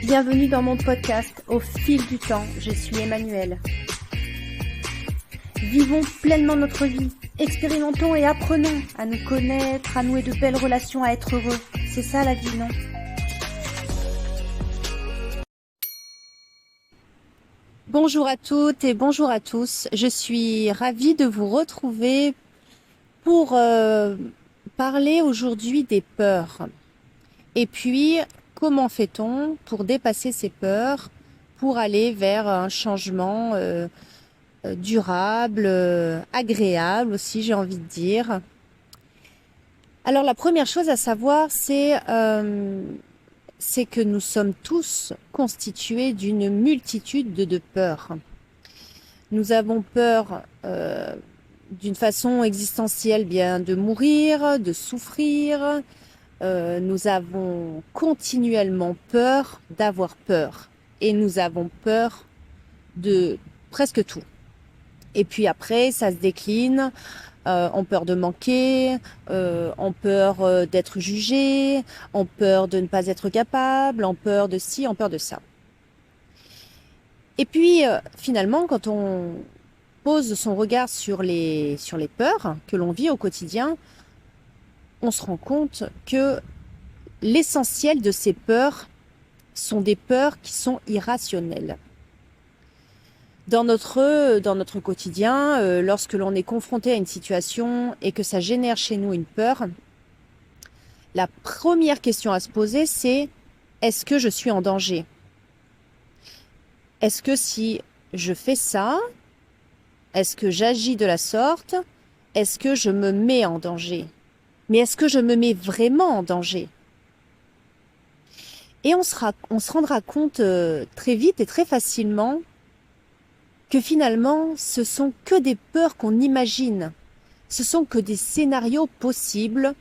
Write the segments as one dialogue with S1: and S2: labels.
S1: Bienvenue dans mon podcast Au fil du temps, je suis Emmanuelle. Vivons pleinement notre vie, expérimentons et apprenons à nous connaître, à nouer de belles relations, à être heureux. C'est ça la vie, non ? Bonjour à toutes et bonjour à tous. Je suis ravie de vous retrouver pour parler aujourd'hui des peurs. Et puis, comment fait-on pour dépasser ces peurs, pour aller vers un changement durable, agréable aussi, j'ai envie de dire. Alors, la première chose à savoir, c'est que nous sommes tous constitués d'une multitude de peurs. Nous avons peur d'une façon existentielle, bien de mourir, de souffrir. Nous avons continuellement peur d'avoir peur. Et nous avons peur de presque tout. Et puis après, ça se décline en peur de manquer, en peur d'être jugé, en peur de ne pas être capable, en peur de ci, en peur de ça. Et puis, finalement, quand on pose son regard sur les peurs que l'on vit au quotidien, on se rend compte que l'essentiel de ces peurs sont des peurs qui sont irrationnelles. Dans notre quotidien, lorsque l'on est confronté à une situation et que ça génère chez nous une peur, la première question à se poser, c'est « Est-ce que je suis en danger ? Est-ce que si je fais ça, est-ce que j'agis de la sorte ? Est-ce que je me mets en danger ? Mais est-ce que je me mets vraiment en danger ? » Et on se rendra compte très vite et très facilement que finalement, ce sont que des peurs qu'on imagine. Ce sont que des scénarios possibles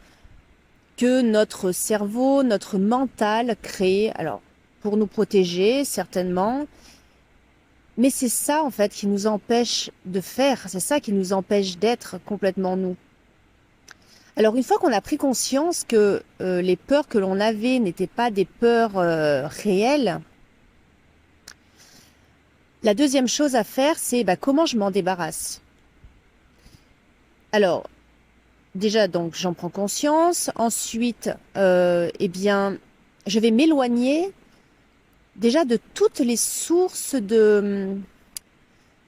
S1: que notre cerveau, notre mental crée. Alors, pour nous protéger, certainement. Mais c'est ça, en fait, qui nous empêche de faire. C'est ça qui nous empêche d'être complètement nous. Alors, une fois qu'on a pris conscience que les peurs que l'on avait n'étaient pas des peurs réelles, la deuxième chose à faire, c'est comment je m'en débarrasse. Alors, déjà, donc, j'en prends conscience. Ensuite, je vais m'éloigner déjà de toutes les sources de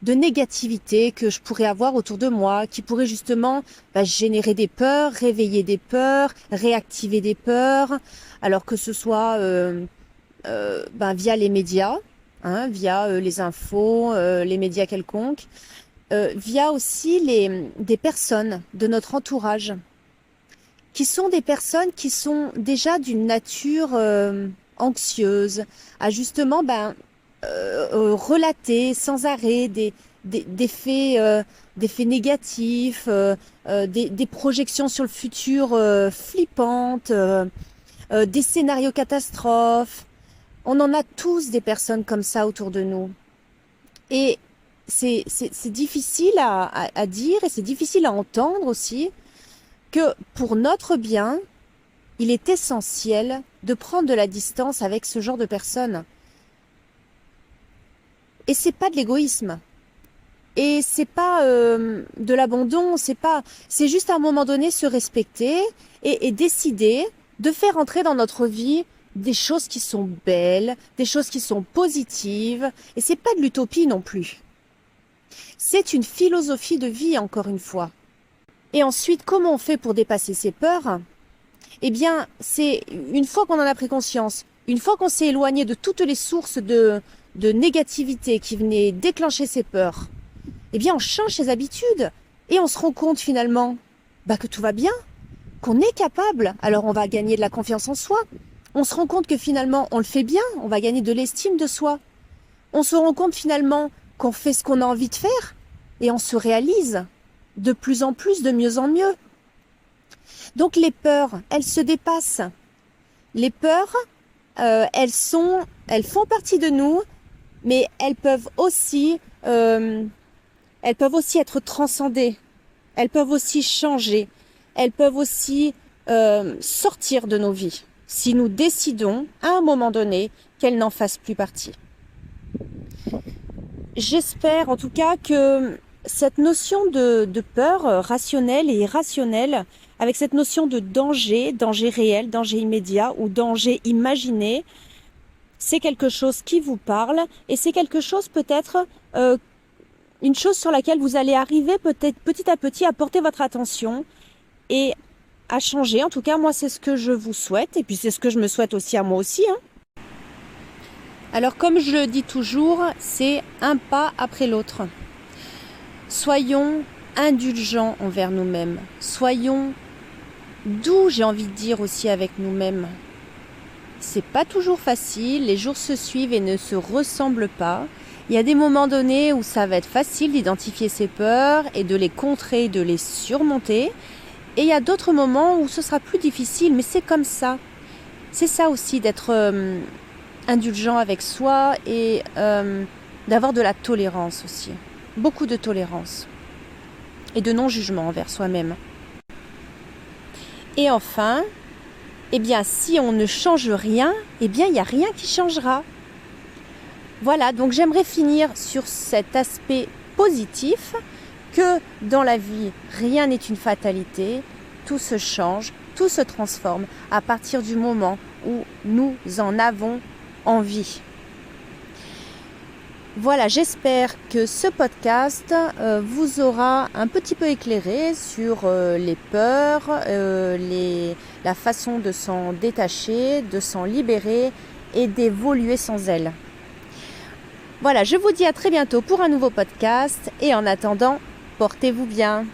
S1: négativité que je pourrais avoir autour de moi, qui pourraient justement générer des peurs, réveiller des peurs, réactiver des peurs, alors que ce soit via les médias, via les infos, les médias quelconques, via aussi des personnes de notre entourage, qui sont des personnes qui sont déjà d'une nature anxieuse, à justement relater sans arrêt des faits négatifs, des projections sur le futur flippantes, des scénarios catastrophes. On en a tous des personnes comme ça autour de nous. Et c'est difficile à dire et c'est difficile à entendre aussi que pour notre bien, il est essentiel de prendre de la distance avec ce genre de personnes. Et c'est pas de l'égoïsme. Et c'est pas de l'abandon, c'est juste à un moment donné se respecter et décider de faire entrer dans notre vie des choses qui sont belles, des choses qui sont positives, et c'est pas de l'utopie non plus. C'est une philosophie de vie, encore une fois. Et ensuite, comment on fait pour dépasser ces peurs ? Eh bien, c'est une fois qu'on en a pris conscience, une fois qu'on s'est éloigné de toutes les sources de négativité qui venaient déclencher ces peurs, eh bien, on change ses habitudes et on se rend compte finalement que tout va bien, qu'on est capable. Alors, on va gagner de la confiance en soi. On se rend compte que finalement, on le fait bien, on va gagner de l'estime de soi. On se rend compte finalement qu'on fait ce qu'on a envie de faire et on se réalise de plus en plus, de mieux en mieux. Donc les peurs, elles se dépassent. Les peurs, elles font partie de nous, mais elles peuvent aussi être transcendées. Elles peuvent aussi changer. Elles peuvent aussi sortir de nos vies. si nous décidons à un moment donné qu'elles n'en fassent plus partie. J'espère en tout cas que cette notion de peur rationnelle et irrationnelle, avec cette notion de danger, danger réel, danger immédiat ou danger imaginé, c'est quelque chose qui vous parle et c'est quelque chose peut-être, une chose sur laquelle vous allez arriver peut-être petit à petit à porter votre attention et à changer. En tout cas, moi, c'est ce que je vous souhaite et puis c'est ce que je me souhaite aussi à moi aussi, hein. Alors, comme je le dis toujours, c'est un pas après l'autre. Soyons indulgents envers nous-mêmes. Soyons doux, j'ai envie de dire aussi avec nous-mêmes. C'est pas toujours facile, les jours se suivent et ne se ressemblent pas. Il y a des moments donnés où ça va être facile d'identifier ses peurs et de les contrer, de les surmonter. Et il y a d'autres moments où ce sera plus difficile, mais c'est comme ça. C'est ça aussi d'être indulgent avec soi et d'avoir de la tolérance aussi. Beaucoup de tolérance et de non-jugement envers soi-même. Et enfin, eh bien, si on ne change rien, eh bien, il n'y a rien qui changera. Voilà, donc j'aimerais finir sur cet aspect positif que dans la vie, rien n'est une fatalité, tout se change, tout se transforme à partir du moment où nous en avons envie. Voilà, j'espère que ce podcast vous aura un petit peu éclairé sur les peurs, la façon de s'en détacher, de s'en libérer et d'évoluer sans elles. Voilà, je vous dis à très bientôt pour un nouveau podcast et en attendant, portez-vous bien.